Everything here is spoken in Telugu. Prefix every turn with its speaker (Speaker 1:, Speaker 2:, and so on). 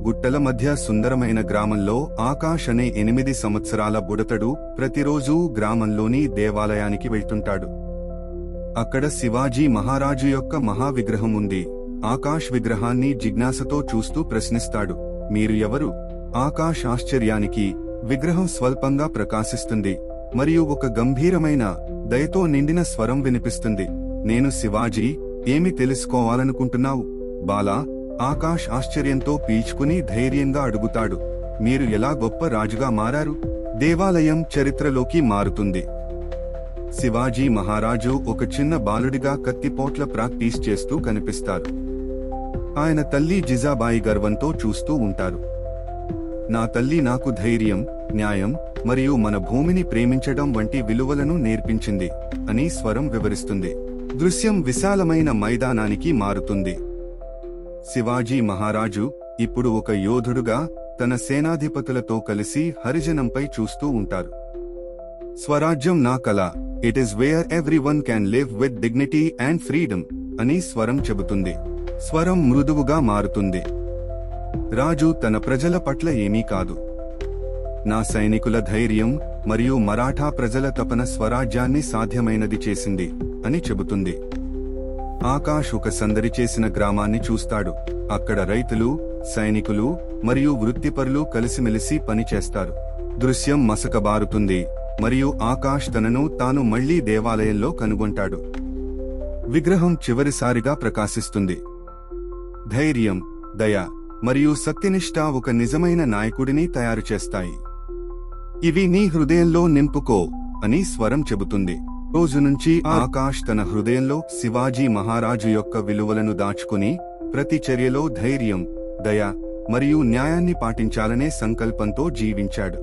Speaker 1: గుట్టల మధ్య సుందరమైన గ్రామంలో ఆకాష్ అనే 8 సంవత్సరాల బుడతడు ప్రతిరోజూ గ్రామంలోని దేవాలయానికి వెళ్తుంటాడు. అక్కడ శివాజీ మహారాజు యొక్క మహావిగ్రహం ఉంది. ఆకాష్ విగ్రహాన్ని జిజ్ఞాసతో చూస్తూ ప్రశ్నిస్తాడు, మీరు ఎవరు? ఆకాష్ ఆశ్చర్యానికి విగ్రహం స్వల్పంగా ప్రకాశిస్తుంది మరియు ఒక గంభీరమైన దయతో నిండిన స్వరం వినిపిస్తుంది. నేను శివాజీ, ఏమి తెలుసుకోవాలనుకుంటున్నావు బాలా? ఆకాష్ ఆశ్చర్యంతో పీల్చుకుని ధైర్యంగా అడుగుతాడు, మీరు ఎలా గొప్ప రాజుగా మారారు? దేవాలయం చరిత్రలోకి మారుతుంది. శివాజీ మహారాజు ఒక చిన్న బాలుడిగా కత్తిపోట్ల ప్రాక్టీస్ చేస్తూ కనిపిస్తారు. ఆయన తల్లి జిజాబాయి గర్వంతో చూస్తూ ఉంటారు. నా తల్లి నాకు ధైర్యం, న్యాయం మరియు మన భూమిని ప్రేమించడం వంటి విలువలను నేర్పించింది అని స్వరం వివరిస్తుంది. దృశ్యం విశాలమైన మైదానానికి మారుతుంది. శివాజీ మహారాజు ఇప్పుడు ఒక యోధుడుగా తన సేనాధిపతులతో కలిసి హరిజనంపై చూస్తూ ఉంటారు. స్వరాజ్యం నా కల, it is where everyone can live with dignity and freedom అని స్వరం చెబుతుంది. స్వరం మృదువుగా మారుతుంది. రాజు తన ప్రజల పట్ల ఏమీ కాదు, నా సైనికుల ధైర్యం మరియు మరాఠా ప్రజల తపన స్వరాజ్యాన్ని సాధ్యమైనది చేసింది అని చెబుతుంది. ఆకాష్ ఒక సందడి చేసిన గ్రామాన్ని చూస్తాడు. అక్కడ రైతులు, సైనికులు మరియు వృత్తిపరులు కలిసిమెలిసి పనిచేస్తారు. దృశ్యం మసకబారుతుంది మరియు ఆకాష్ తనను తాను మళ్లీ దేవాలయంలో కనుగొంటాడు. విగ్రహం చివరిసారిగా ప్రకాశిస్తుంది. ధైర్యం, దయ మరియు సత్యనిష్ట ఒక నిజమైన నాయకుడిని తయారు చేస్తాయి. ఇవి నీ హృదయంలో నింపుకో అని స్వరం చెబుతుంది. రోజు నుంచి ఆకాష్ తన హృదయంలో శివాజీ మహారాజు యొక్క విలువలను దాచుకుని ప్రతి చర్యలో ధైర్యం, దయ మరియు న్యాయాన్ని పాటించాలనే సంకల్పంతో జీవించాడు.